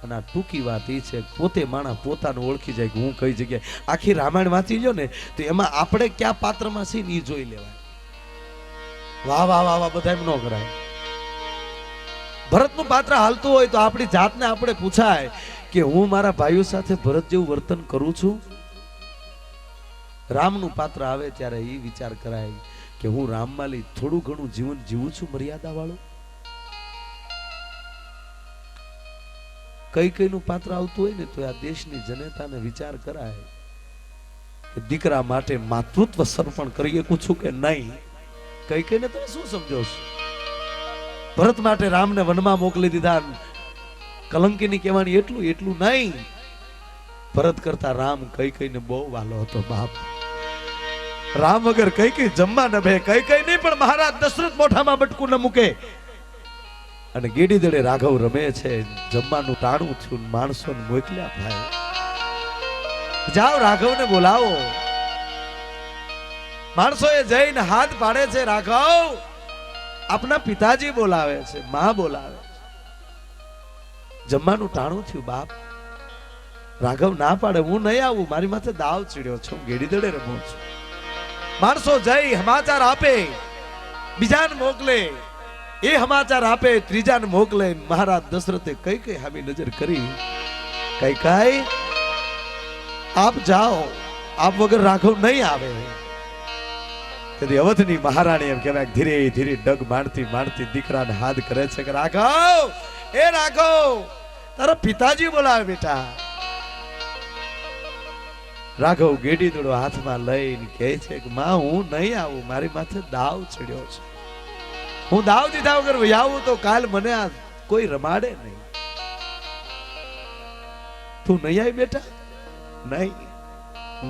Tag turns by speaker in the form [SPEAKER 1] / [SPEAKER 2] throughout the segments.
[SPEAKER 1] અને આ ટૂંકી વાત એ છે પોતે માણા પોતાનું ઓળખી જાય કે હું કઈ જગ્યાએ. આખી રામાયણ વાંચી લો ને તો એમાં આપણે ક્યાં પાત્રમાં છીએ ને એ જોઈ લેવાય. વાહ વાહ વાહ વાહ બધા એમ ન કરાય. ભરતનું પાત્ર હાલતું હોય તો આપણી જાતને આપણે પૂછાય કે હું મારા ભાઈઓ સાથે ભરત જેવું વર્તન કરું છું. રામનું પાત્ર આવે ત્યારે એ વિચાર કરાય કે હું રામમાલી થોડું ઘણું જીવન જીવું છું મર્યાદા વાળું. કઈ કઈનું પાત્ર આવતું હોય ને તો આ દેશની જનતાને વિચાર કરાય કે દીકરા માટે માતૃત્વ સમર્પણ કરી શકું છું કે નહીં. કઈ કઈને તમે શું સમજો છો? ભરત માટે રામને વનમાં મોકલી દીધા. કલંકીની કહેવાની એટલું એટલું નહીં. ભરત કરતા રામ કઈ કઈને બહુ વાલો હતો બાપ. રામ વગર કઈ કઈ જમવા ન બે. કઈ કઈ નહીં પણ મહારાજ દશરથ મોઢામાં બટકું ન મૂકે. અને ગેડી દડે રાઘવ રમે છે. જમવાનું ટાણું થયું. માણસોને મોકલ્યા ભાઈ જાઓ રાઘવને બોલાવો. માણસોએ જઈને હાથ પાડે છે. રાઘવ આપના પિતાજી બોલાવે છે, માં બોલાવે છે. જમવાનું ટાણું થયું બાપ. રાઘવ ના પાડે હું નહીં આવું, મારી માથે દાવ ચડ્યો છે, હું ગેડી દડે રમું છું. માણસો જઈ સમાચાર આપે, બીજાને મોકલે, એ સમાચાર આપે, ત્રીજાને મોકલે. મહારાજ દશરથે કઈ કઈ હામી નજર કરી. કઈ કઈ આપ જાઓ, આપ વગર રાઘવ નહીં આવે. તેથી અવધની મહારાણી એમ કહેવાય ધીરે ધીરે ડગ માણતી માણતી દીકરાને હાથ કરે છે કે રાઘવ, એ રાઘવ તારા પિતાજી બોલાવે બેટા. રાઘવ ગેડી દડો હાથમાં લઈને કહે છે કે માં હું નહીં આવું, મારી માથે દાવ ચડ્યો છે. હું દાવ દીધા વગર આવું તો કાલ મને આ કોઈ રમાડે નહીં. તું નહીં આવી બેટા? નહીં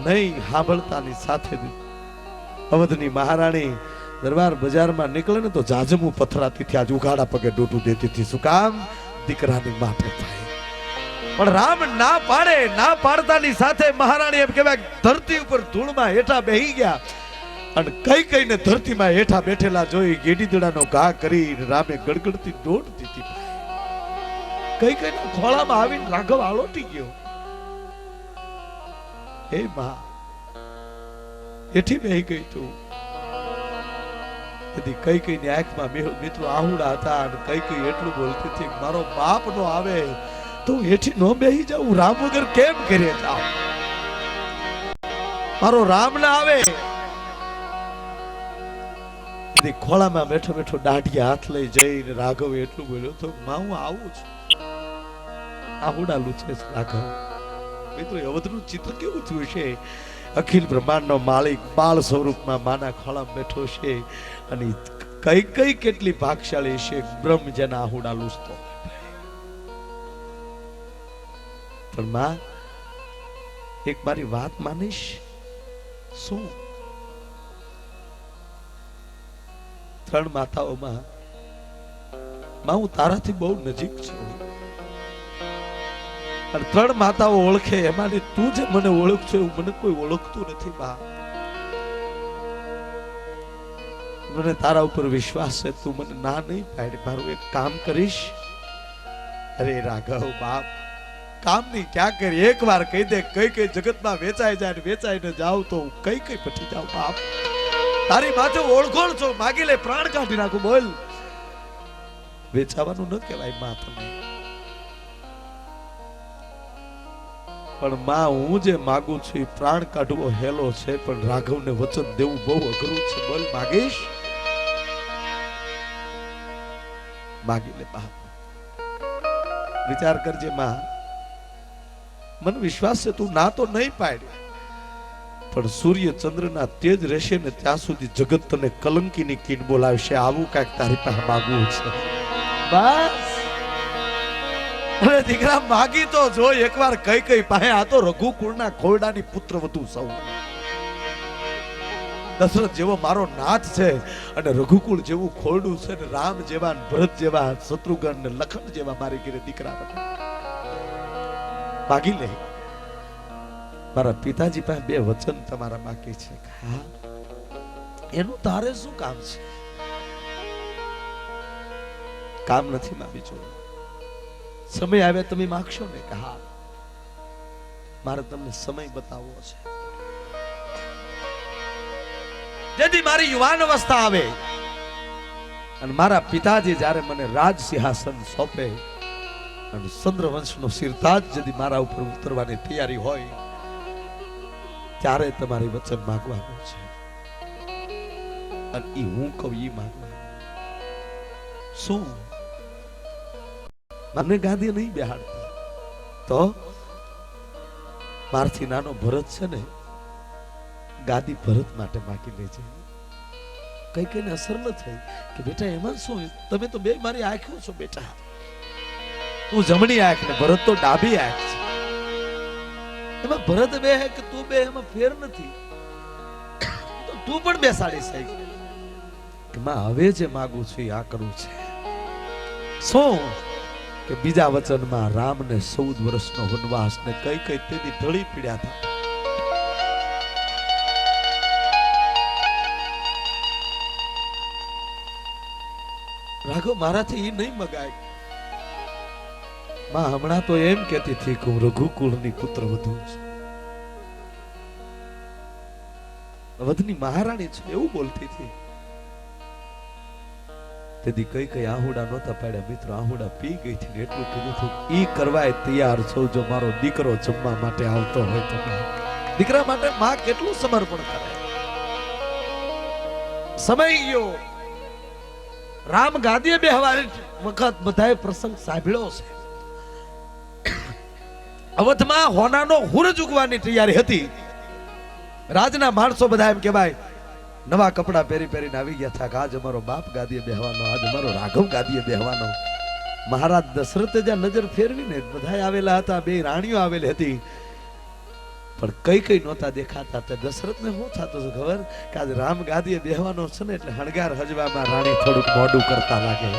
[SPEAKER 1] નહીં સાંભળતાની સાથે અવધની મહારાણી દરબાર બજારમાં નીકળે ને તો જાજમું પથરાતી થી આજ ઉઘાડા પગે ડોટું દેતી હતી. શું કામ? દીકરાની માટે થાય. પણ રામ ના પાડે. ના પાડતાની સાથે મહારાણી એમ કહેવાય ધરતી ઉપર ધૂળમાં હેઠા બેહી ગયા. અને કઈ કઈને ધરતીમાં હેઠા બેઠેલા જોઈ ગેડી દડાનો ઘા કરી રામે ગડગડતી દોટ દીધી. કઈ કઈને ખોળામાં આવીને રાઘવ આલોટી ગયો. હે માં એઠી બેહી ગઈ તું. કઈ કઈ ની આંખમાં મિત્રો આહુડા હતા અને કઈ કઈ એટલું બોલતી હતી મારો બાપ નો આવે તો એઠી નો બેહી જાઉં, રામ વગર કેમ કરે જાઉં? મારો રામ ના આવે. ખોળામાં બેઠો બેઠો દાઢિયા હાથ લઈ જઈને રાઘવ એટલું બોલ્યો તો માં હું આવું છું. આહુડા લૂછે છે રાઘવ. મિત્રો અવધનું ચિત્ર કેવું થયું છે? અખિલ બ્રહ્માંડનો માલિક બાળ સ્વરૂપમાં માના ખોળામાં બેઠો છે અને કઈ કઈ કેટલી ભાગશાળી છે. બ્રહ્મ જેના આહુડા લૂછતો. પણ માં એક મારી વાત માનીશ? શું? ત્રણ માતાઓમાં માં હું તારાથી બહુ નજીક છું. અને ત્રણ માતાઓ ઓળખે એમાંની તું જે મને ઓળખશો એવું મને કોઈ ઓળખતું નથી બા. મને તારા ઉપર વિશ્વાસ છે, તું મને ના નહીં પાડી. મારું એક કામ કરીશ? અરે રાઘવ બાપ, કામ ની ક્યાં કરી? એક વાર કહી દે. કઈ કઈ જગતમાં વેચાઈ જાય ને વેચાઈને જાવ તો કઈ કઈ પટી જાવ બાપ. તારી માથે ઓળખોળ છો, માગી લે, પ્રાણ કાઢી નાખું. બોલ. વેચાવાનું ન કહેવાય માં તમે. પણ માં હું જે માગું છું એ પ્રાણ કાઢવો હેલો છે, પણ રાઘવને વચન દેવું બહુ અઘરું છે. બોલ માગીશ? માગી લે બાપ. વિચાર કરજે માં. મને વિશ્વાસ છે તું ના તો નહીં પાડી, પણ સૂર્ય ચંદ્રના તેજ રહેશે ને ત્યાં સુધી જગત તને કલંકીની કીટ બોલાવશે. આવું કાંઈક તારી પાસે માગવું છે બસ. અરે દીકરા માગી તો જો એકવાર કઈ કઈ પાસે. આ તો રઘુકુળના ખોરડાની પુત્ર વધુ સૌ. દશરથ જેવો મારો નાથ છે અને રઘુકુળ જેવું ખોરડું છે ને રામ જેવા ભરત જેવા શત્રુઘ્ન ને લખન જેવા મારી ઘરે દીકરા માગી લે. મારા પિતાજી પાસે બે વચન તમારા બાકી છે. હા, એનું તારે શું કામ છે? કામ નથી માં બીજું. સમય આવે તમે માગશો ને કે હા મારે તમને સમય બતાવવો છે, જેથી મારી યુવાન અવસ્થા આવે અને મારા પિતાજી જ્યારે મને રાજ સિંહાસન સોંપે અને ચંદ્રવંશનો સિરતાજ যদি મારા ઉપર ઉતરવાની તૈયારી હોય ત્યારે તમારી વચન માંગવાનું છે અને ઈ હું કહું ઈ માંગવાનું. શું મને ગાદી નહીં બેહાડતી તો મારથી નાનો ભરત છે ને ગાદી ભરત માટે માગી લેજે. કઈ કઈને અસર ન થઈ કે બેટા એમાં શું, તમે તો બે મારી આંખો છો બેટા, તું જમણી આંખ ને ભરત તો ડાબી આંખ છે, એમાં ભરત બે હે કે તું બે એમાં ફેર નથી, તો તું પણ બેસાડી છે કે માં હવે જે માગું છું આ કરવું છે. શું કે બીજા વચનમાં રામને 14 વર્ષનો વનવાસ ને કઈ કઈ તેથી ઢળી પીડ્યા હતા. રાઘવ મારાથી ઈ નહીં મગાય. માં હમણાં તો એમ કહેતી હતી કે હું રઘુકુળની પુત્ર વધુ છું, વધની મહારાણી છું એવું બોલતી હતી. તેથી કઈ કઈ આહુડા નહોતા પાડ્યા મિત્રો, આહુડા પી ગઈ હતી ને એટલું કીધું હતું ઈ કરવાય તૈયાર છો જો મારો દીકરો જમવા માટે આવતો હોય તો. દીકરા માટે માં કેટલું સમર્પણ કરે. સમય ગયો, રામ ગાદીએ બેહવાની વખત બધાએ પ્રસંગ સાંભળ્યો છે. અવધમાં હોનાનો હુરજ ઉગવાની તૈયારી હતી. રાજના માણસો બધા એમ કહેવાય નવા કપડા પહેરી પહેરીને આવી ગયા હતા કે આજ અમારો બાપ ગાદીએ બેહવાનો, આજ અમારો રાઘવ ગાદીએ બેહવાનો. મહારાજ દશરથે જ્યાં નજર ફેરવીને બધા આવેલા હતા, બે રાણીઓ આવેલી હતી પણ કઈ કઈ નહોતા દેખાતા. તે દશરથને શું થતું હતું ખબર કે આજ રામ ગાદીએ બેહવાનો છે ને એટલે હણગાર હજવામાં રાણી થોડુંક મોડું કરતા લાગે.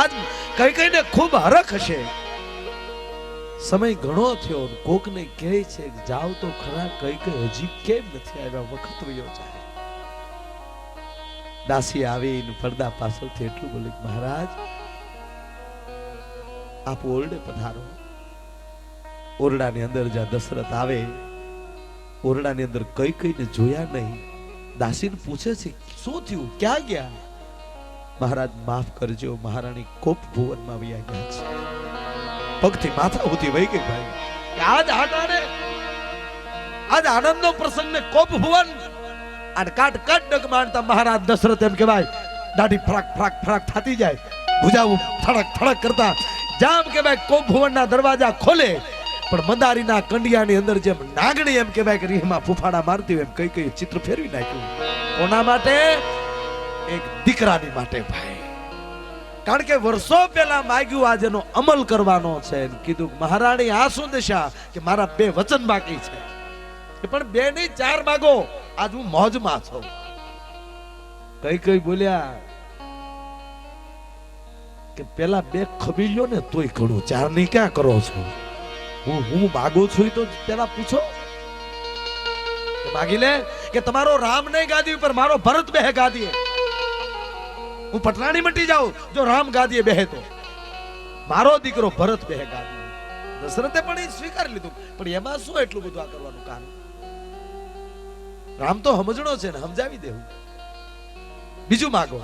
[SPEAKER 1] આજ કઈ કઈને ખૂબ હરખ હશે. સમય ઘણો થયો, કોકને કહે છે જાવ તો ખરા, કઈ કઈ હજી કેમ નથી આવ્યા, વખત વયો જાય. દાસી આવીને પડદા પાછળથી એટલું બોલી મહારાજ આપ ઓરડે પધારો. ઓરડાની અંદર જ્યાં દશરથ આવે, ઓરડાની અંદર કઈ કઈને જોયા નહીં. દાસીને પૂછે છે શું થયું, ક્યાં ગયા? મહારાજ માફ કરજો, મહારાણી કોપ ભુવનમાં વયા ગયા છે. પગથી માથા સુધી વહી ગઈ ભાઈ. આજ આનંદનો પ્રસંગ ને કોપ ભુવન અને કાટ કાટ ડગ મારતા મહારાજ દશરથ એમ કહેવાય દાઢી ફરાક ફરાક ફરાક થતી જાય, ભુજાઓ થડક થડક કરતા જામ કહેવાય કોપ ભુવનના દરવાજા ખોલે પણ મંદારીના કંડિયાની અંદર જેમ નાગણી એમ કહેવાય કે રીહમાં ફૂફાડા મારતી એમ કઈ કઈ ચિત્ર ફેરવી નાખ્યું. કોના માટે? એક દીકરાની માટે ભાઈ. કારણ કે વર્ષો પહેલા માગ્યું આજ એનો અમલ કરવાનો છે. કીધું મહારાણી આ શું દશા કે મારા 2 વચન બાકી છે, પણ 2 નહીં 4 માગો, આજ હું મોજમાં છું. કઈ કઈ બોલ્યા કે પેલા 2 ખબી લ્યો ને તોય ઘણું, 4 ની ક્યાં કરો છો? હું માગું છું તો પેલા પૂછો. માગી લે કે તમારો રામ નહીં ગાદી ઉપર, મારો ભરત બેહે ગાદીએ. હું પટરાણી મટી જાઉં જો રામ ગાદીએ બેહે તો, મારો દીકરો ભરત બેહે ગાદીએ. દશરથે પણ એ સ્વીકારી લીધું, પણ એમાં શું એટલું બધું આ કરવાનું કારણ? રામ તો સમજણો છે ને, સમજાવી દેવું. બીજું માગો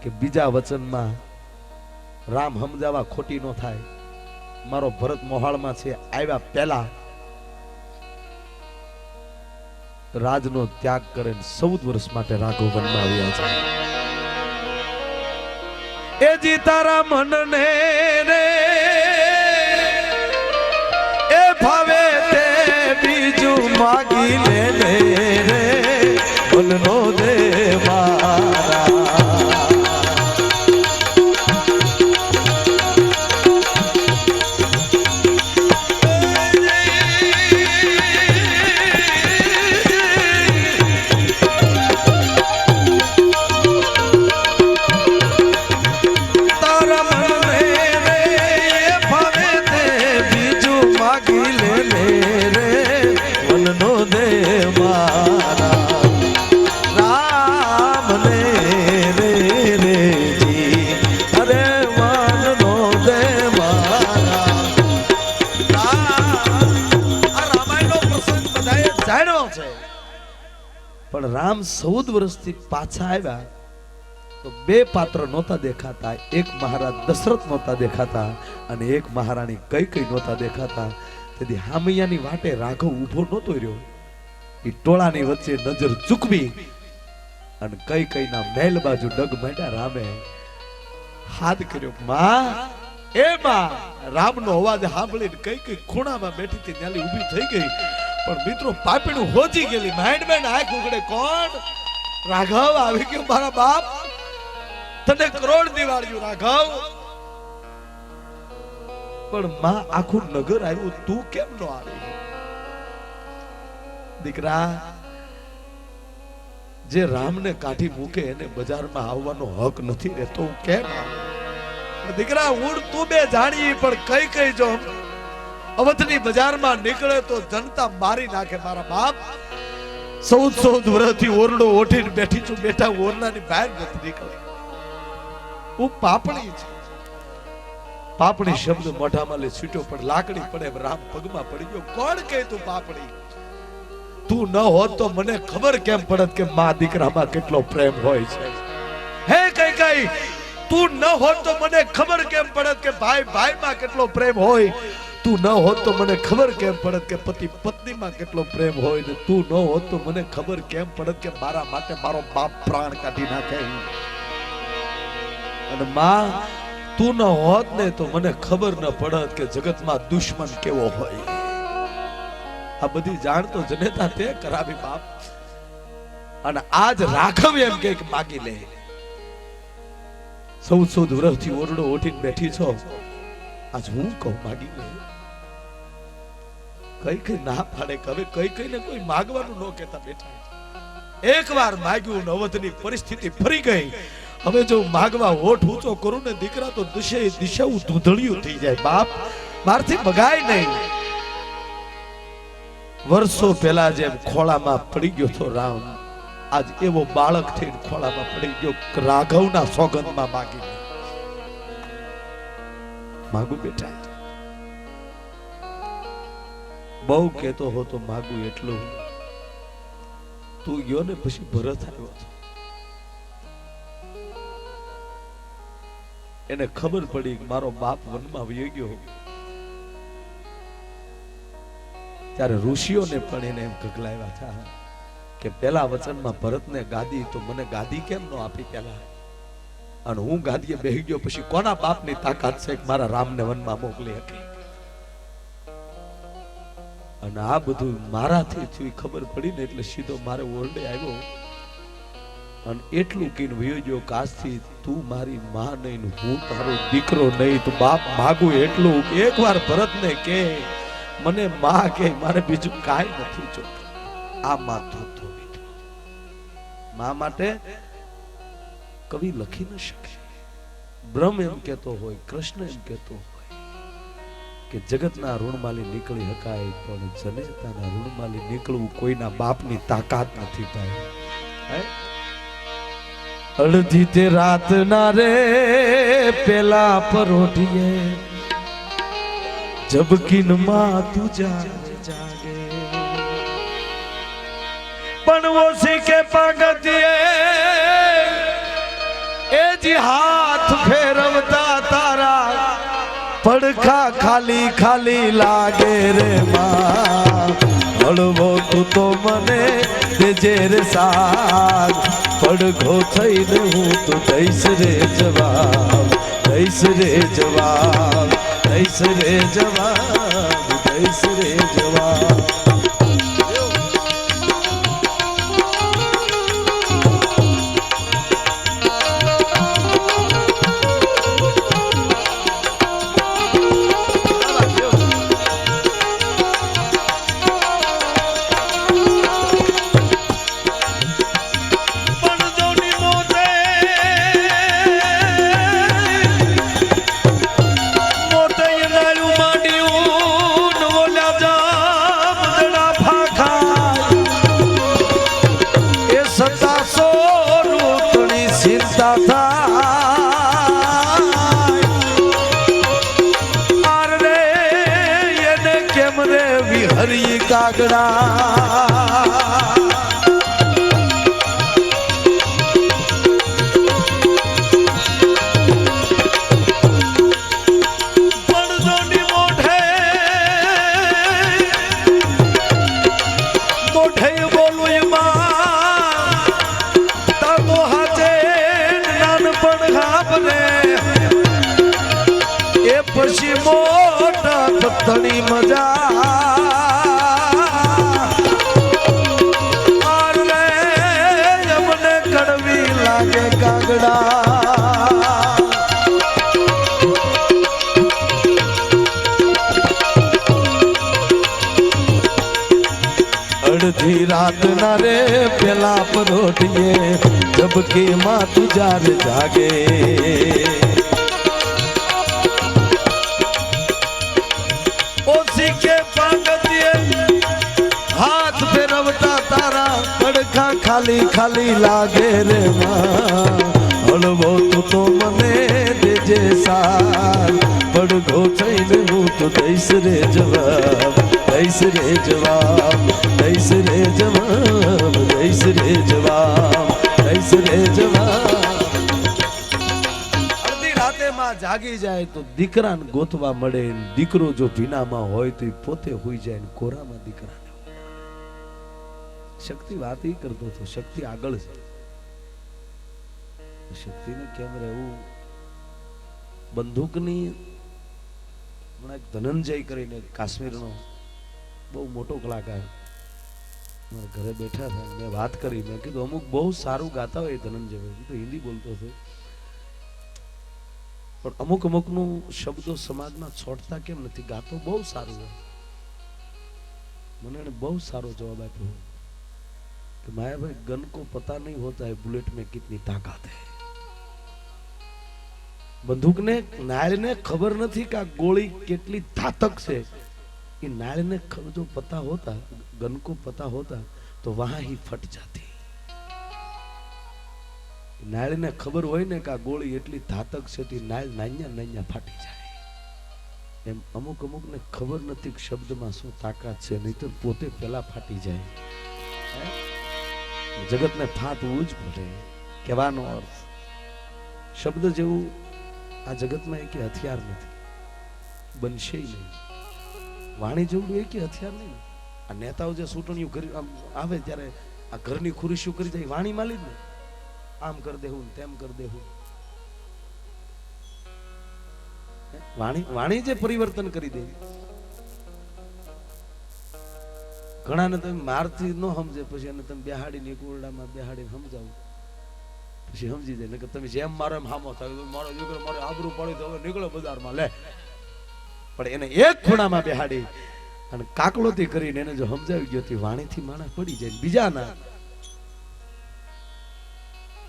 [SPEAKER 1] કે બીજા વચનમાં રામ સમજાવવા ખોટી નો થાય. મારો ભરત મોહાળમાં છે, આવ્યા પહેલા રાજનો ત્યાગ કરે 14 વર્ષ માટે રાઘવ વનમાં આવ્યા છે. એ જી તારા મનને રે એ ભાવે તે બીજું માગી લે રે બોલનો દે મારા. રામ ને રે જી અરે વાન નો છે, પણ રામ 14 વર્ષથી પાછા આવ્યા તો બે પાત્ર નહોતા દેખાતા. એક મહારાજ દશરથ નહોતા દેખાતા અને એક મહારાણી કઈ નહોતા દેખાતા. તેથી હામૈયાની વાટે રાઘવ ઊભો નહોતો રહ્યો. એ ટોળાની વચ્ચે નજર ચૂકવી અને કઈના મહેલ બાજુ ડગ માંડ્યા. રામે હાથ કર્યો, માં એ માં. રામનો અવાજ સાંભળીને કઈ ખૂણામાં બેઠી હતી ત્યાંથી ઊભી થઈ ગઈ. પણ મિત્રો પાપીનું હોજી ગયેલી. માંડ આંખ ઉગડે. કોણ? રાઘવ આવી ગયો મારા બાપ. તને કરોડ દિવાળ્યું રાઘવ. પણ માં આખું નગર આવ્યું, તું કેમ નો આવી? દીકરા, જે રામને કાઢી મૂકે એને બજારમાં આવવાનો હક નથી રહેતો. હું કેમ દીકરા? ઉડ તું બે જાણી, પણ કઈ જો અવધની બજારમાં નીકળે તો જનતા મારી નાખે મારા બાપ. 14 વર્ષથી ઓરડો ઓઠીને બેઠી છું. બેઠા ઓરડાની બહાર નથી નીકળી. હું પાપણી છે. પાપણી શબ્દ મોઢામાં લે છૂટ્યો પણ લાકડી પડે રામ પગમાં પડી ગયો. કોણ કહે તું પાપણી? તું ન હોત તો મને ખબર કેમ પડત કે માં દીકરામાં કેટલો પ્રેમ હોય છે. હે કઈ તું ન હોત તો મને ખબર કેમ પડત કે ભાઈ ભાઈમાં કેટલો પ્રેમ હોય. તું ન હોત તો મને ખબર કેમ પડત કે પતિ પત્નીમાં કેટલો પ્રેમ હોય. ને તું ન હોત તો મને ખબર કેમ પડત કે મારા માટે મારો બાપ પ્રાણ કાઢી નાખે. અને માં તું ન હોત ને તો મને ખબર ન પડત કે જગતમાં દુશ્મન કેવો હોય. આ બધી જાણ તો જનેતા તે કરાવી બાપ. અને આજ રાઘવ એમ કે માગી લે. 14 વર્ષથી ઓરડો ઓઠીને બેઠી છો. આજ હું કહું માગી લે. કઈ ના પાડે. હવે કઈ ને કોઈ માગવાનું ન કહેતા બેઠા. એકવાર માગ્યું, અવધની પરિસ્થિતિ ફરી ગઈ. હવે જો માગવા હોઠ ઊંચો કરું ને દીકરા તો દિશા ધૂંધળિયું થઈ જાય બાપ. મારથી બગાય નહીં. વર્ષો પહેલા જેમ ખોળામાં પડી ગયો તો રામ, આજ એવો બાળક થઈને ખોળામાં પડી ગયો. રાઘવના સોગંદમાં માગી માગું બેટા. બહુ કેતો હો તો માગું એટલું. તું ગયો ને પછી ભરત આવ્યો. એને ખબર પડી મારો બાપ વનમાં વહી ગયો. ત્યારે ઋષિઓને પણ એને એમ ગગલાવ્યા હતા કે પેલા વચનમાં ભરતને ગાદી, તો મને ગાદી કેમ નો આપી પેલા? અને હું ગાદીએ બેહી ગયો પછી કોના બાપની તાકાત છે કે મારા રામને વનમાં મોકલી હતી? અને આ બધું મારાથી થયું ખબર પડી ને એટલે સીધો મારે ઓરડે આવ્યો અને એટલું કહીને વયો ગયો કે આજથી તું મારી માં નહીં, હું તારો દીકરો નહીં. તો બાપ માગું એટલું, એકવાર ભરતને કે મને માં કે મારે બીજું કાંઈ નથી જોતું. આ માતૃત્વ માં માટે કવિ લખી ન શકે. બ્રહ્મ એમ કહેતો હોય, કૃષ્ણ એમ કહેતો હોય કે જગતના ઋણમાલી નીકળી હકાય, પણ જનેતાના ઋણમાલી નીકળવું કોઈના બાપની તાકાત નથી ભાઈ. અડધી તે રાત ના રે પેલા પરોઠીએ જબકીન માં તું જાગે, પણ વો સીકે પગતિએ એ જી હાથ ફેરવતા તારા પડખા ખાલી ખાલી લાગે રે માં. હળવો તું તો મને દેજે રે સાગ, પડઘો થઈને હું તો દઈશ રે જવાબ, દઈશ રે જવાબ, દઈશ રે જવાબ, દઈશ રે જવાબ. હરી કાગડા ધણી મજા અરે મને કડવી લાગે કાગડા અડધી રાત ના રે પેલા પરોઠીએ જબકે માં તું જાર જાગે ઓછી કે પાગતીએ હાથ ફેરવતા તારા પડખા ખાલી ખાલી લાગે રે માં હળવો તું તો મને દેજે સાર પડઘો થઈને હું તો દઈશ રે જવાબ દઈશ રે જવાબ દઈશ રે જવાબ દઈશ રે જવાબ દઈશ રે જવાબ અડધી રાતે માં જાગી જાય તો દીકરાને ગોતવા મળે દીકરો જો ભીનામાં હોય તો પોતે હોઈ જાય ને કોરામાં દીકરાને શક્તિ વાત ઈ કરતો હતો શક્તિ આગળ છે શક્તિને કેમ રહેવું બંદૂકની હમણાં એક ધનંજય કરીને કાશ્મીરનો બહુ મોટો કલાકાર મારા ઘરે બેઠા હતા મેં વાત કરી મેં કીધું અમુક બહુ સારું ગાતા હોય ધનંજય તો હિન્દી બોલતો હતો પણ અમુક અમુકનું શબ્દો સમાજમાં છોડતા કેમ નથી ગાતો બહુ સારું હોય મને એને બહુ સારો જવાબ આપ્યો कि माया भाई गन को पता नहीं होता है बुलेट में कितनी ताकत है बंदूक ने नायल ने खबर नहीं कि गोली कितनी घातक से ये नायल ने जो पता होता गन को पता होता तो वहां ही फट जाती नायल ने खबर होय ने कि गोली એટલી ઘાતક છે તે નાयल નાન્યા નાન્યા ફાટી જાય એમ અમુક અમુક ને ખબર નથી કે શબ્દમાં શું તાકાત છે નહીતર પોતે પેલા ફાટી જાય જગત ને ફાટવું જ પડે કહેવાનો અર્થ શબ્દ જેવું આ જગતમાં એક હથિયાર નથી બનશે નહીં વાણી જેવું એક હથિયાર નહીં આ નેતાઓ જે ચૂંટણીઓ કરી આવે ત્યારે આ ઘરની ખુરશીઓ કરી જાય વાણી માં લીધ ને આમ કર દેવું તેમ કર દેવું વાણી જે પરિવર્તન કરી દે ઘણાને તમે મારથી ન સમજે પછી એને તમે બેહાડીને એક ઓરડામાં બેહાડીને સમજાવો પછી સમજી જાય ને તમે જેમ મારો એમ હામો થાય મારો દીકરો મારે આબરૂ પડી તો હવે નીકળો બજારમાં લે પણ એને એક ખૂણામાં બેહાડી અને કાકડોથી કરીને એને જો સમજાવી ગયો વાણીથી માણસ પડી જાય બીજાના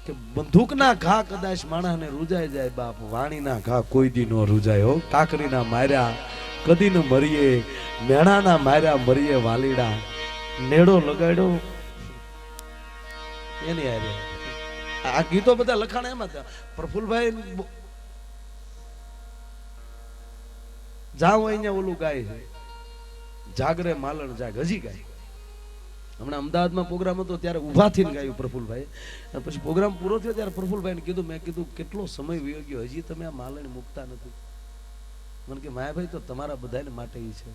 [SPEAKER 1] કે બંદૂકના ઘા કદાચ માણસને રૂજાઈ જાય બાપ વાણીના ઘા કોઈ દી નો રૂજાય હો કાકરીના માર્યા કદી ન મરીએ મેણાના માર્યા મરીએ વાલીડા નેડો લગાડ્યો એની હારે આ ગીતો બધા લખાણા એમાં હતા પ્રફુલભાઈ જાઓ અહીંયા ઓલું ગાય છે જાગરે માલણ જાગ હજી ગાય હમણાં અમદાવાદમાં પ્રોગ્રામ હતો ત્યારે ઉભા થઈને ગાયું પ્રફુલભાઈ અને પછી પ્રોગ્રામ પૂરો થયો ત્યારે પ્રફુલભાઈને કીધું મેં કીધું કેટલો સમય વયો ગયો હજી તમે આ માલણ મૂકતા નથી મને કે માયાભાઈ તો તમારા બધાને માટે ઈ છે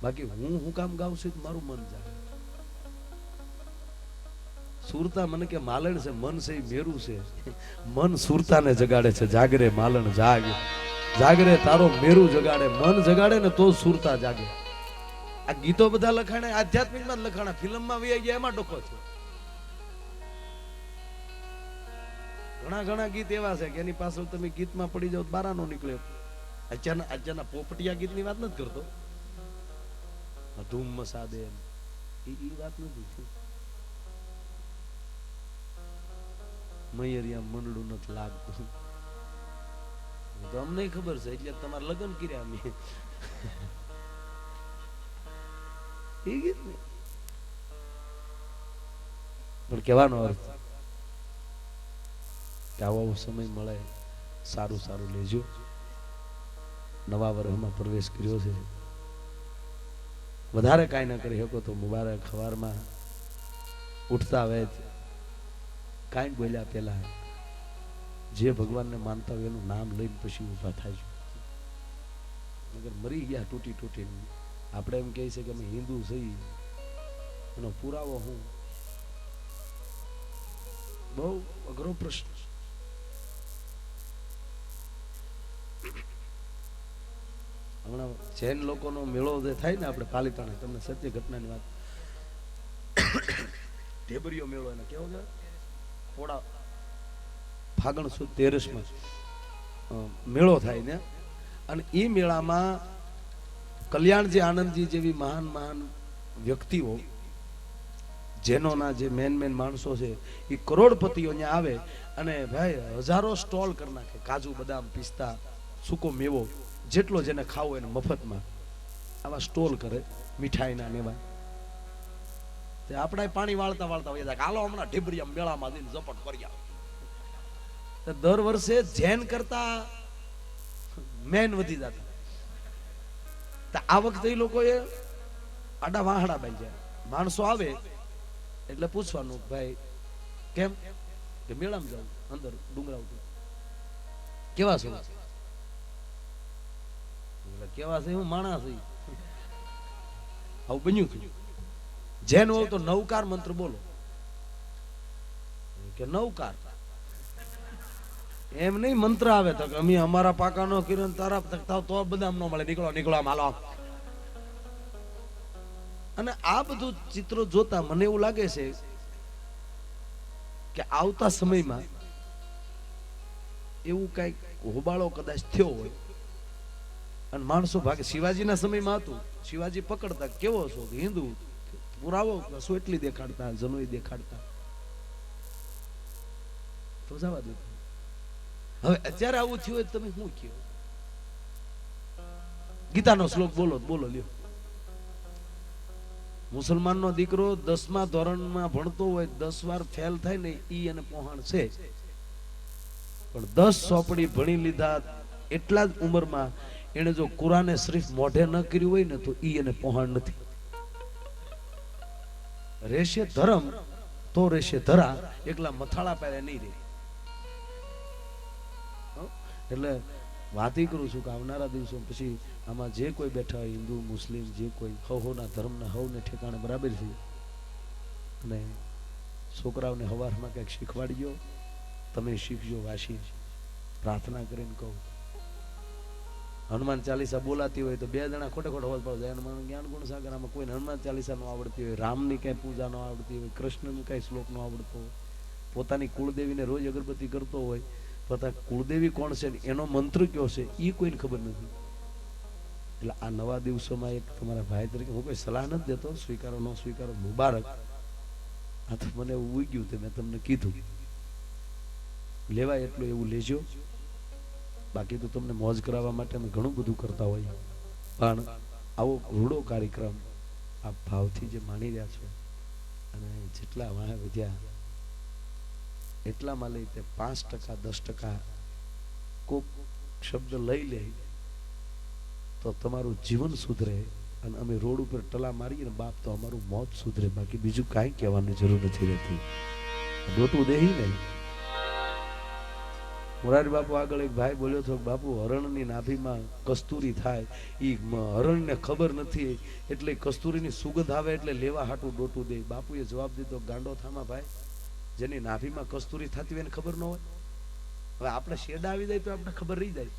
[SPEAKER 1] બાકી હું કામ ગાઉં છું મારું મન જાય સુરતા મને કે માલણ છે મન છે મેરું છે મન સુરતાને જગાડે છે જાગરે માલણ જાગ જાગરે તારો મેરું જગાડે મન જગાડે ને તો સુરતા જાગે આ ગીતો બધા લખાણા આધ્યાત્મિકમાં જ લખાણા ફિલ્મમાં વહી ગયા એમાં ડોકો છે ઘણા ઘણા ગીત એવા છે કે એની પાછળ તમે ગીતમાં પડી જાવ બારા નો નીકળ્યો અચાનક પોપટિયા ગીતની વાત નથી કરતો ધૂમ મસાદે એ વાત નથી મયરિયા મંડળું નથી લાગતું તો અમને ખબર છે એટલે તમારે લગ્ન કર્યા અમે એ ગીત ને પણ કહેવાનો અર્થ કે આવો સમય મળે સારું સારું લેજો નવા વર્ષમાં પ્રવેશ કર્યો છે વધારે કાંઈ ના કરી શકો તો મુબારક સવારમાં ઉઠતા વેત કાંઈ બોલ્યા પેલા જે ભગવાનને માનતા હોય એનું નામ લઈને પછી ઊભા થાય છે મગર મરી ગયા તૂટી તૂટીને આપણે એમ કહે છે કે અમે હિન્દુ છીએ એનો પુરાવો હું બહુ અઘરો પ્રશ્ન હમણાં જૈન લોકોનો મેળો જે થાય ને આપણે પાલિતાણા, તમને સત્ય ઘટનાની વાત, ઢેબરીયો મેળો એને કેવો છે, પોળા ફાગણ સુદ 13માં મેળો થાય ને, અને એ મેળામાં કલ્યાણજી આનંદજી જેવી મહાન મહાન વ્યક્તિઓ, જેનોના જે મેન માણસો છે એ કરોડપતિઓ ત્યાં આવે અને ભાઈ હજારો સ્ટોલ કરી નાખે, કાજુ બદામ પિસ્તા સૂકો મેવો જેટલો જેને ખાવો એને મફતમાં આવા સ્ટોલ કરે, મીઠાઈના ને એવા. તે આપણે પાણી વાળતા વાળતા હોય જાય, હાલો હમણાં ઢીબરિયા મેળામાં જઈને ઝપટ કરી આવો. દર વર્ષે જૈન કરતા મેન વધી જતા. આ વખતે એ લોકોએ આડા વાહડા બાંધ્યા. માણસો આવે એટલે પૂછવાનું, ભાઈ કેમ? કે મેળામાં જાઉં, અંદર ડુંગરા ઉપર. કેવા છો? કેવા છે? હું માણસ છું. આવું બન્યું હતું. જૈન હોય તો નવકાર મંત્ર બોલો, કે નવકાર એમ નહીં, મંત્ર આવે તો અમે અમારા પાકાનો કિરણ તારા તકતા તો બદામ નો મળે, નીકળો નીકળો હાલો. અને આ બધું ચિત્રો જોતા મને એવું લાગે છે કે આવતા સમયમાં એવું કઈક હોબાળો કદાચ થયો હોય અને માણસો ભાગે. શિવાજીના સમયમાં હતું, શિવાજી પકડતા કેવો છો હિન્દુ, પુરાવો એટલી દેખાડતા, જનોઈ દેખાડતા, તો જવા દે. હવે અત્યારે આવું થયું હોય તમે શું કહો? ગીતાનો શ્લોક બોલો બોલો લ્યો. મુસલમાનનો દીકરો 10મા ધોરણમાં ભણતો હોય, 10 વાર ફેલ થાય ને ઈ એને પહોંચ છે, પણ 10 ચોપડી ભણી લીધા એટલા જ ઉંમરમાં એને જો કુરાને શરીફ મોઢે ન કર્યું હોય ને તો ઈ એને પહોંચ નથી. રહેશે ધર્મ તો રહેશે ધરા, એકલા મથાળા પહેરે નહીં રહે. એટલે વાત કરું છું કે આવનારા દિવસો પછી આમાં જે કોઈ બેઠા હોય, હિન્દુ મુસ્લિમ જે કોઈ હવના ધર્મના હવને ઠેકાણે બરાબર છે. અને છોકરાઓને હવારમાં કંઈક શીખવાડજો, તમે શીખજો. વાસી પ્રાર્થના કરીને કહું, હનુમાન ચાલીસા બોલાતી હોય તો 2 જણા ખોટે ખોટ અવાજ પડે જાય. હનુમાન જ્ઞાન ગુણ સાગર, આમાં કોઈને હનુમાન ચાલીસા નો આવડતી હોય, રામની કઈ પૂજા નો આવડતી હોય, કૃષ્ણનું કઈ શ્લોક નો આવડતો હોય, પોતાની કુળદેવીને રોજ અગરબત્તી કરતો હોય, પોતા કુળદેવી કોણ છે એનો મંત્ર કયો છે એ કોઈને ખબર નથી. એટલે આ નવા દિવસોમાં એક તમારા ભાઈ તરીકે હું કોઈ સલાહ નથી દેતો, સ્વીકારો ન સ્વીકારો મુબારક. આ તો મને એવું ઉગ્યું તે મેં તમને કીધું, લેવાય એટલું એવું લેજો. બાકી તો તમને મોજ કરાવવા માટે અમે ઘણું બધું કરતા હોઈએ, પણ આવો રૂડો કાર્યક્રમ આ ભાવથી જે માણી રહ્યા છો અને જેટલા વાહ વધ્યા એટલામાં લઈ તે 5% 10% કોક શબ્દ લઈ લે તો તમારું જીવન સુધરે. અને અમે રોડ ઉપર ટલા મારીએ ને બાપ તો અમારું મોત સુધરે. બાકી બીજું કાંઈ કહેવાની જરૂર નથી રહેતી. ડોટું દેહી નહીં. મોરારી બાપુ આગળ એક ભાઈ બોલ્યો હતો, બાપુ હરણની નાભીમાં કસ્તુરી થાય, એ હરણને ખબર નથી એટલે કસ્તુરીની સુગંધ આવે એટલે લેવા હાટું ડોટું દે. બાપુએ જવાબ દીધો, ગાંડો થામા ભાઈ, જેની નાભીમાં કસ્તુરી થતી હોય એને ખબર ન હોય. હવે આપણે શેડા આવી જાય તો આપણે ખબર રહી જાય.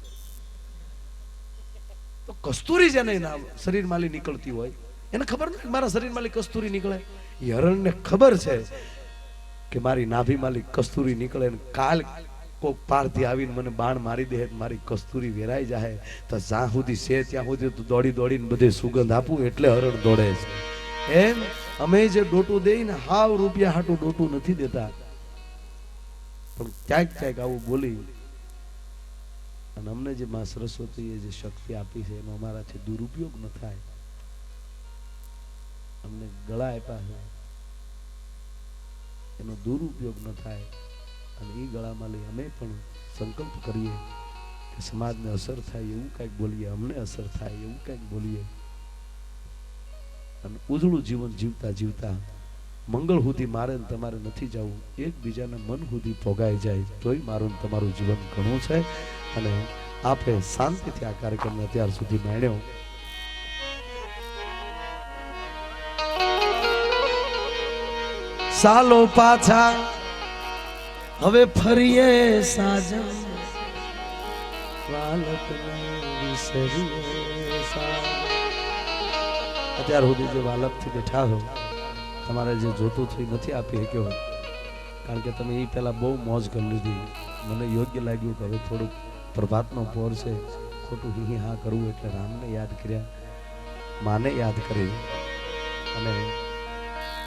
[SPEAKER 1] તો કસ્તુરી જેને શરીર માંથી નીકળતી હોય એને ખબર નથી મારા શરીર માંથી કસ્તુરી નીકળે. એ હરણને ખબર છે કે મારી નાભી માંથી કસ્તુરી નીકળે. કાલ કોક પારથી આવીને મને બાણ મારી દે, મારી કસ્તુરી વેરાઈ જાય તો જ્યાં સુધી છે ત્યાં સુધી તો દોડી દોડીને બધે સુગંધ આપું એટલે હરણ દોડે છે. એમ અમે જે ડોટું દઈને હાવ રૂપિયા હાટું ડોટું નથી દેતા, પણ ક્યાંક ક્યાંક આવું બોલી અને અમને જે માં સરસ્વતીએ જે શક્તિ આપી છે એનો અમારાથી દુરુપયોગ ન થાય. અમને ગળા આપ્યા છે એનો દુરુપયોગ ન થાય. અને એ ગળામાં લઈ અમે પણ સંકલ્પ કરીએ કે સમાજને અસર થાય એવું કંઈક બોલીએ, અમને અસર થાય એવું કંઈક બોલીએ. અને ઉજળું જીવન જીવતા જીવતા મંગળ સુધી મારે ને તમારે નથી જવું, એકબીજાના મન સુધી ભોગાઈ જાય તોય મારું ને તમારું જીવન ઘણું છે. અને આપે શાંતિથી આ કાર્યક્રમને અત્યાર સુધી માણ્યો. સાલો પાછા હવે ફરીએ સાજન, વાલક વિસરીએ અત્યાર સુધી જે વાલપથી બેઠા હો તમારે જે જોતું થયું નથી આપી શક્યો હોય કારણ કે તમે એ પહેલાં બહુ મોજ કરી લીધી. મને યોગ્ય લાગ્યું કે હવે થોડુંક પ્રભાતનો પોર છે, ખોટું હિ હા કરવું એટલે રામને યાદ કર્યા, માને યાદ કરી અને